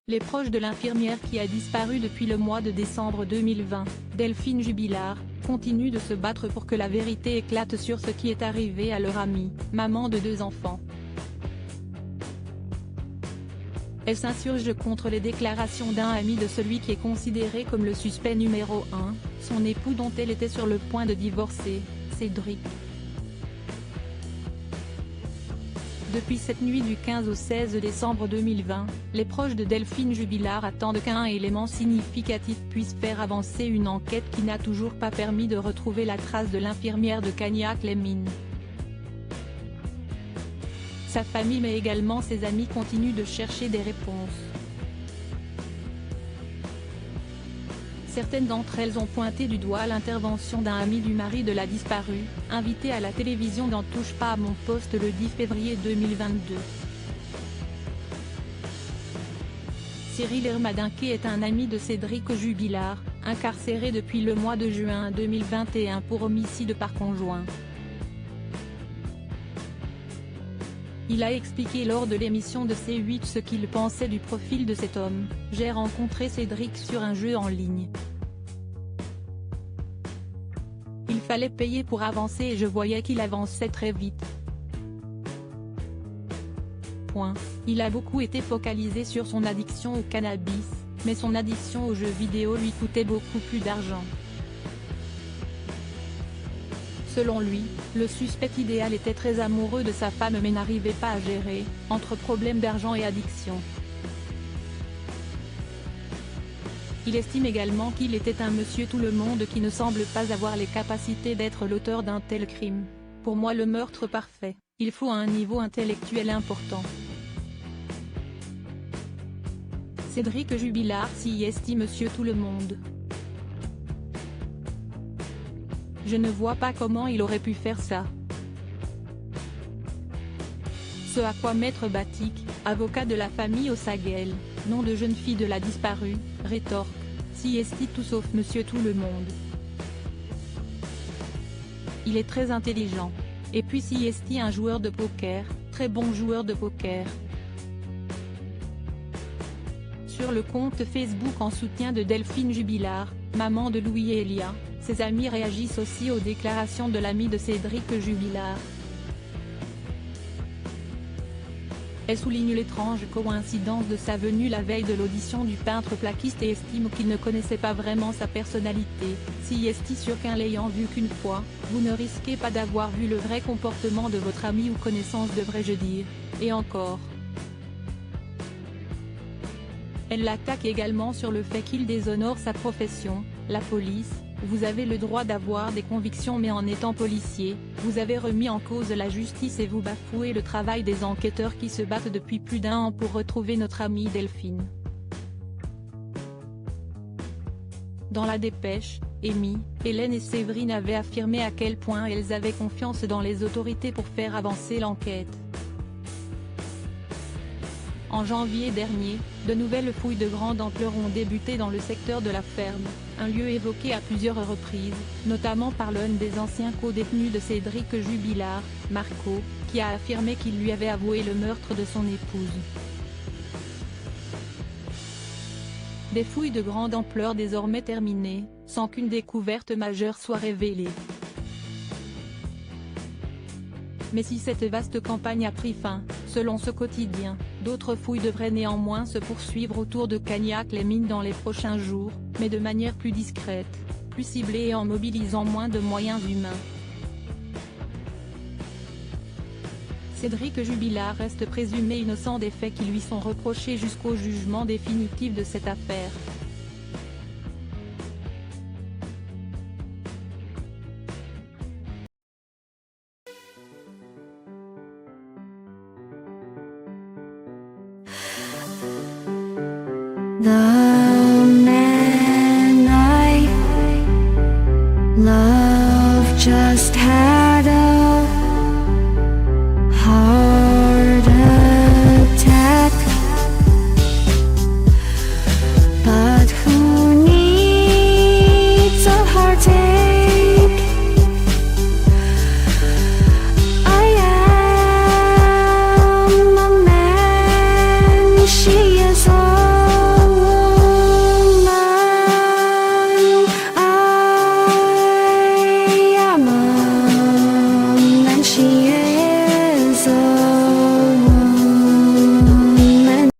Les proches de l'infirmière qui a disparu depuis le mois de décembre 2020, Delphine Jubilard, continuent de se battre pour que la vérité éclate sur ce qui est arrivé à leur amie, maman de 2 enfants. Elle s'insurge contre les déclarations d'un ami de celui qui est considéré comme le suspect numéro 1, son époux dont elle était sur le point de divorcer, Cédric. Depuis cette nuit du 15 au 16 décembre 2020, les proches de Delphine Jubilard attendent qu'un élément significatif puisse faire avancer une enquête qui n'a toujours pas permis de retrouver la trace de l'infirmière de Cagnac-les-Mines. Sa famille mais également ses amis continuent de chercher des réponses. Certaines d'entre elles ont pointé du doigt l'intervention d'un ami du mari de la disparue, invité à la télévision dans Touche pas à mon poste le 10 février 2022. Cyril Hermadinquet est un ami de Cédric Jubilard, incarcéré depuis le mois de juin 2021 pour homicide par conjoint. Il a expliqué lors de l'émission de C8 ce qu'il pensait du profil de cet homme. « J'ai rencontré Cédric sur un jeu en ligne. Il fallait payer pour avancer et je voyais qu'il avançait très vite. Il a beaucoup été focalisé sur son addiction au cannabis, mais son addiction aux jeux vidéo lui coûtait beaucoup plus d'argent. » Selon lui, le suspect idéal était très amoureux de sa femme mais n'arrivait pas à gérer, entre problèmes d'argent et addiction. Il estime également qu'il était un monsieur tout le monde qui ne semble pas avoir les capacités d'être l'auteur d'un tel crime. Pour moi le meurtre parfait, il faut un niveau intellectuel important. Cédric Jubilard s'y estime monsieur tout le monde. Je ne vois pas comment il aurait pu faire ça. Ce à quoi Maître Batik, avocat de la famille Osaguel, nom de jeune fille de la disparue, rétorque, si esti tout sauf monsieur tout le monde. Il est très intelligent. Et puis si esti un joueur de poker, très bon joueur de poker. Sur le compte Facebook en soutien de Delphine Jubilard, maman de Louis et Elia, ses amis réagissent aussi aux déclarations de l'ami de Cédric Jubilard. Elle souligne l'étrange coïncidence de sa venue la veille de l'audition du peintre plaquiste et estime qu'il ne connaissait pas vraiment sa personnalité. Si esti sûr qu'en l'ayant vu qu'une fois, vous ne risquez pas d'avoir vu le vrai comportement de votre ami ou connaissance devrais-je dire, et encore. Elle l'attaque également sur le fait qu'il déshonore sa profession, la police. Vous avez le droit d'avoir des convictions mais en étant policier, vous avez remis en cause la justice et vous bafouez le travail des enquêteurs qui se battent depuis plus d'1 an pour retrouver notre amie Delphine. Dans la dépêche, Amy, Hélène et Séverine avaient affirmé à quel point elles avaient confiance dans les autorités pour faire avancer l'enquête. En janvier dernier, de nouvelles fouilles de grande ampleur ont débuté dans le secteur de la ferme, un lieu évoqué à plusieurs reprises, notamment par l'un des anciens co-détenus de Cédric Jubilard, Marco, qui a affirmé qu'il lui avait avoué le meurtre de son épouse. Des fouilles de grande ampleur désormais terminées, sans qu'une découverte majeure soit révélée. Mais si cette vaste campagne a pris fin, selon ce quotidien, d'autres fouilles devraient néanmoins se poursuivre autour de Cagnac-les-Mines dans les prochains jours, mais de manière plus discrète, plus ciblée et en mobilisant moins de moyens humains. Cédric Jubilard reste présumé innocent des faits qui lui sont reprochés jusqu'au jugement définitif de cette affaire. The man I love just had